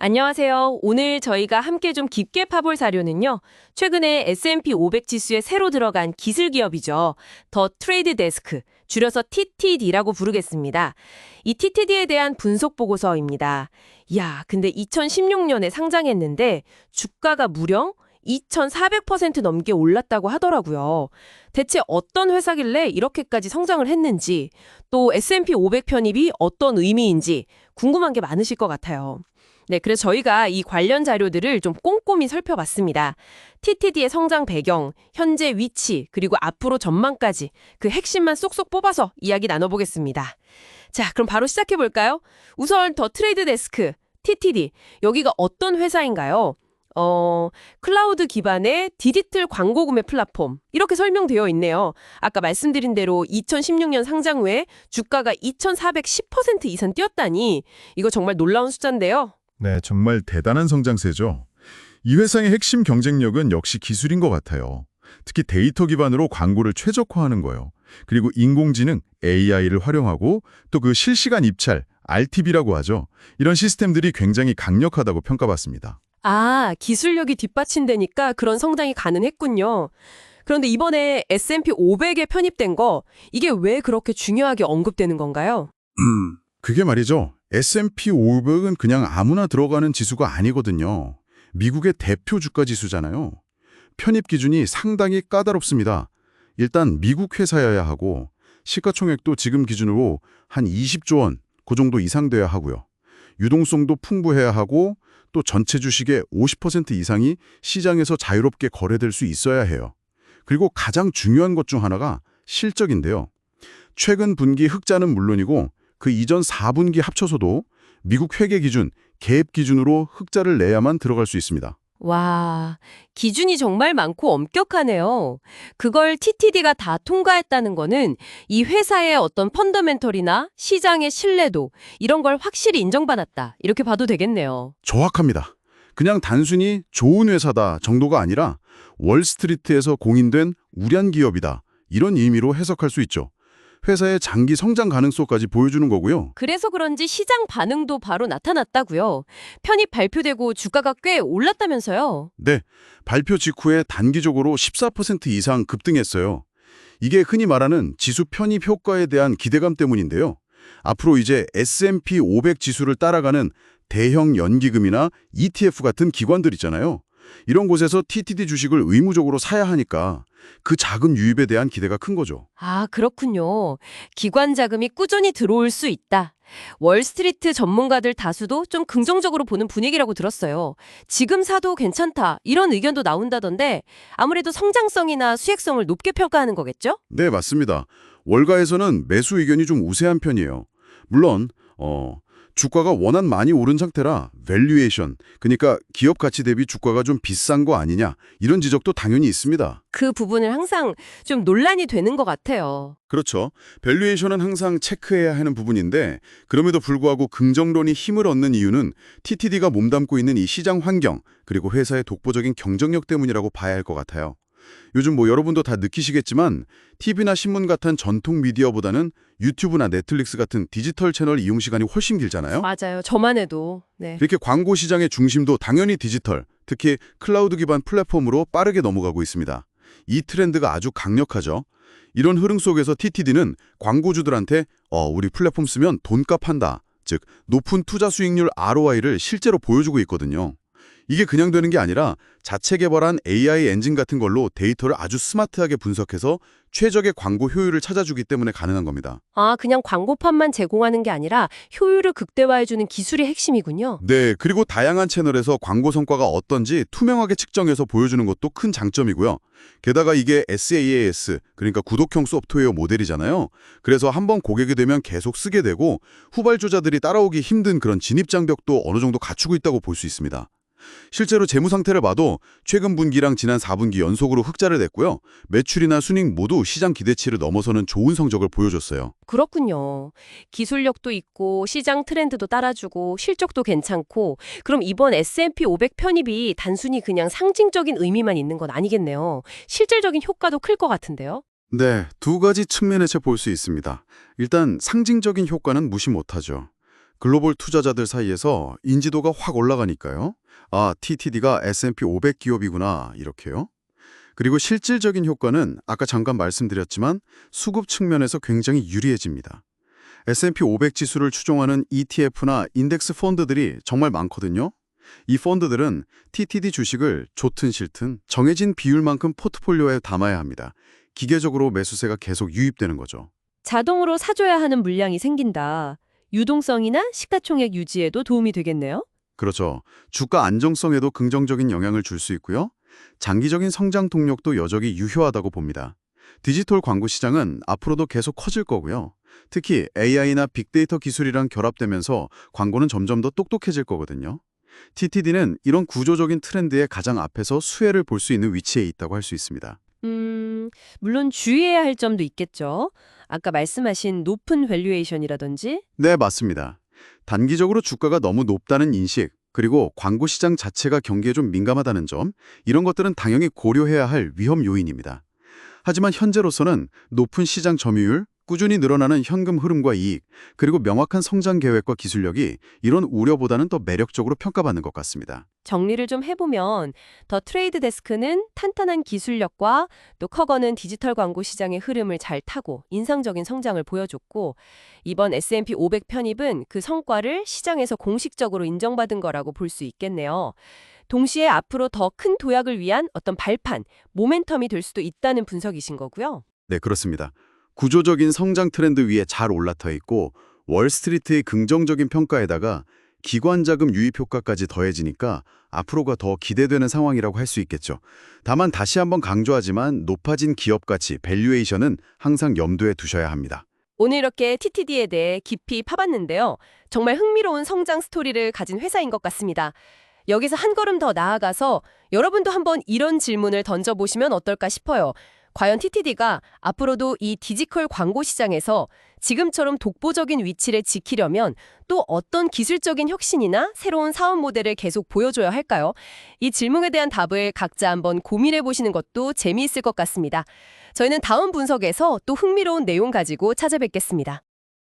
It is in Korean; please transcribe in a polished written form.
안녕하세요. 오늘 저희가 함께 좀 깊게 파볼 자료는요. 최근에 S&P 500 지수에 새로 들어간 기술 기업이죠. 더 트레이드 데스크, 줄여서 TTD라고 부르겠습니다. 이 TTD에 대한 분석 보고서입니다. 이야, 근데 2016년에 상장했는데 주가가 무려 2,400% 넘게 올랐다고 하더라고요. 대체 어떤 회사길래 이렇게까지 성장을 했는지, 또 S&P 500 편입이 어떤 의미인지 궁금한 게 많으실 것 같아요. 네, 그래서 저희가 이 관련 자료들을 좀 꼼꼼히 살펴봤습니다. TTD의 성장 배경, 현재 위치, 그리고 앞으로 전망까지 그 핵심만 쏙쏙 뽑아서 이야기 나눠보겠습니다. 자, 그럼 바로 시작해볼까요? 우선 더 트레이드 데스크, TTD, 여기가 어떤 회사인가요? 클라우드 기반의 디지털 광고 구매 플랫폼, 이렇게 설명되어 있네요. 아까 말씀드린 대로 2016년 상장 후에 주가가 2,410% 이상 뛰었다니, 이거 정말 놀라운 숫자인데요. 네, 정말 대단한 성장세죠. 이 회사의 핵심 경쟁력은 역시 기술인 것 같아요. 특히 데이터 기반으로 광고를 최적화하는 거예요. 그리고 인공지능, AI를 활용하고 또 그 실시간 입찰, RTB라고 하죠. 이런 시스템들이 굉장히 강력하다고 평가받습니다. 아, 기술력이 뒷받침되니까 그런 성장이 가능했군요. 그런데 이번에 S&P 500에 편입된 거, 이게 왜 그렇게 중요하게 언급되는 건가요? 그게 말이죠. S&P 500은 그냥 아무나 들어가는 지수가 아니거든요. 미국의 대표 주가 지수잖아요. 편입 기준이 상당히 까다롭습니다. 일단 미국 회사여야 하고 시가총액도 지금 기준으로 한 20조 원, 그 정도 이상 돼야 하고요. 유동성도 풍부해야 하고 또 전체 주식의 50% 이상이 시장에서 자유롭게 거래될 수 있어야 해요. 그리고 가장 중요한 것 중 하나가 실적인데요. 최근 분기 흑자는 물론이고 그 이전 4분기 합쳐서도 미국 회계 기준, 개입 기준으로 흑자를 내야만 들어갈 수 있습니다. 와, 기준이 정말 많고 엄격하네요. 그걸 TTD가 다 통과했다는 거는 이 회사의 어떤 펀더멘털이나 시장의 신뢰도, 이런 걸 확실히 인정받았다, 이렇게 봐도 되겠네요. 정확합니다. 그냥 단순히 좋은 회사다 정도가 아니라 월스트리트에서 공인된 우량 기업이다. 이런 의미로 해석할 수 있죠. 회사의 장기 성장 가능성까지 보여주는 거고요. 그래서 그런지 시장 반응도 바로 나타났다고요. 편입 발표되고 주가가 꽤 올랐다면서요. 네, 발표 직후에 단기적으로 14% 이상 급등했어요. 이게 흔히 말하는 지수 편입 효과에 대한 기대감 때문인데요. 앞으로 이제 S&P 500 지수를 따라가는 대형 연기금이나 ETF 같은 기관들 있잖아요. 이런 곳에서 TTD 주식을 의무적으로 사야 하니까 그 자금 유입에 대한 기대가 큰 거죠. 아, 그렇군요. 기관 자금이 꾸준히 들어올 수 있다. 월스트리트 전문가들 다수도 좀 긍정적으로 보는 분위기라고 들었어요. 지금 사도 괜찮다, 이런 의견도 나온다던데 아무래도 성장성이나 수익성을 높게 평가하는 거겠죠? 네, 맞습니다. 월가에서는 매수 의견이 좀 우세한 편이에요. 물론 주가가 워낙 많이 오른 상태라 밸류에이션, 그러니까 기업 가치 대비 주가가 좀 비싼 거 아니냐, 이런 지적도 당연히 있습니다. 그 부분을 항상 좀 논란이 되는 것 같아요. 그렇죠. 밸류에이션은 항상 체크해야 하는 부분인데 그럼에도 불구하고 긍정론이 힘을 얻는 이유는 TTD가 몸담고 있는 이 시장 환경, 그리고 회사의 독보적인 경쟁력 때문이라고 봐야 할 것 같아요. 요즘 여러분도 다 느끼시겠지만 TV나 신문 같은 전통 미디어보다는 유튜브나 넷플릭스 같은 디지털 채널 이용 시간이 훨씬 길잖아요. 맞아요. 저만 해도. 네. 이렇게 광고 시장의 중심도 당연히 디지털, 특히 클라우드 기반 플랫폼으로 빠르게 넘어가고 있습니다. 이 트렌드가 아주 강력하죠. 이런 흐름 속에서 TTD는 광고주들한테 우리 플랫폼 쓰면 돈값 한다, 즉 높은 투자 수익률 ROI를 실제로 보여주고 있거든요. 이게 그냥 되는 게 아니라 자체 개발한 AI 엔진 같은 걸로 데이터를 아주 스마트하게 분석해서 최적의 광고 효율을 찾아주기 때문에 가능한 겁니다. 아, 그냥 광고판만 제공하는 게 아니라 효율을 극대화해주는 기술이 핵심이군요. 네, 그리고 다양한 채널에서 광고 성과가 어떤지 투명하게 측정해서 보여주는 것도 큰 장점이고요. 게다가 이게 SaaS, 그러니까 구독형 소프트웨어 모델이잖아요. 그래서 한번 고객이 되면 계속 쓰게 되고 후발주자들이 따라오기 힘든 그런 진입장벽도 어느 정도 갖추고 있다고 볼 수 있습니다. 실제로 재무 상태를 봐도 최근 분기랑 지난 4분기 연속으로 흑자를 냈고요. 매출이나 순익 모두 시장 기대치를 넘어서는 좋은 성적을 보여줬어요. 그렇군요. 기술력도 있고 시장 트렌드도 따라주고 실적도 괜찮고, 그럼 이번 S&P 500 편입이 단순히 그냥 상징적인 의미만 있는 건 아니겠네요. 실질적인 효과도 클 것 같은데요. 네, 두 가지 측면에서 볼 수 있습니다. 일단 상징적인 효과는 무시 못하죠. 글로벌 투자자들 사이에서 인지도가 확 올라가니까요. 아, TTD가 S&P 500 기업이구나, 이렇게요. 그리고 실질적인 효과는 아까 잠깐 말씀드렸지만 수급 측면에서 굉장히 유리해집니다. S&P 500 지수를 추종하는 ETF나 인덱스 펀드들이 정말 많거든요. 이 펀드들은 TTD 주식을 좋든 싫든 정해진 비율만큼 포트폴리오에 담아야 합니다. 기계적으로 매수세가 계속 유입되는 거죠. 자동으로 사줘야 하는 물량이 생긴다. 유동성이나 시가총액 유지에도 도움이 되겠네요. 그렇죠. 주가 안정성에도 긍정적인 영향을 줄 수 있고요. 장기적인 성장 동력도 여전히 유효하다고 봅니다. 디지털 광고 시장은 앞으로도 계속 커질 거고요. 특히 AI나 빅데이터 기술이랑 결합되면서 광고는 점점 더 똑똑해질 거거든요. TTD는 이런 구조적인 트렌드의 가장 앞에서 수혜를 볼 수 있는 위치에 있다고 할 수 있습니다. 물론 주의해야 할 점도 있겠죠. 아까 말씀하신 높은 밸류에이션이라든지. 네, 맞습니다. 단기적으로 주가가 너무 높다는 인식, 그리고 광고 시장 자체가 경기에 좀 민감하다는 점, 이런 것들은 당연히 고려해야 할 위험 요인입니다. 하지만 현재로서는 높은 시장 점유율, 꾸준히 늘어나는 현금 흐름과 이익, 그리고 명확한 성장 계획과 기술력이 이런 우려보다는 더 매력적으로 평가받는 것 같습니다. 정리를 좀 해보면 더 트레이드 데스크는 탄탄한 기술력과 또 커거는 디지털 광고 시장의 흐름을 잘 타고 인상적인 성장을 보여줬고, 이번 S&P 500 편입은 그 성과를 시장에서 공식적으로 인정받은 거라고 볼 수 있겠네요. 동시에 앞으로 더 큰 도약을 위한 어떤 발판, 모멘텀이 될 수도 있다는 분석이신 거고요. 네, 그렇습니다. 구조적인 성장 트렌드 위에 잘 올라타 있고 월스트리트의 긍정적인 평가에다가 기관 자금 유입 효과까지 더해지니까 앞으로가 더 기대되는 상황이라고 할 수 있겠죠. 다만 다시 한번 강조하지만 높아진 기업 가치, 밸류에이션은 항상 염두에 두셔야 합니다. 오늘 이렇게 TTD에 대해 깊이 파봤는데요. 정말 흥미로운 성장 스토리를 가진 회사인 것 같습니다. 여기서 한 걸음 더 나아가서 여러분도 한번 이런 질문을 던져보시면 어떨까 싶어요. 과연 TTD가 앞으로도 이 디지털 광고 시장에서 지금처럼 독보적인 위치를 지키려면 또 어떤 기술적인 혁신이나 새로운 사업 모델을 계속 보여줘야 할까요? 이 질문에 대한 답을 각자 한번 고민해 보시는 것도 재미있을 것 같습니다. 저희는 다음 분석에서 또 흥미로운 내용 가지고 찾아뵙겠습니다.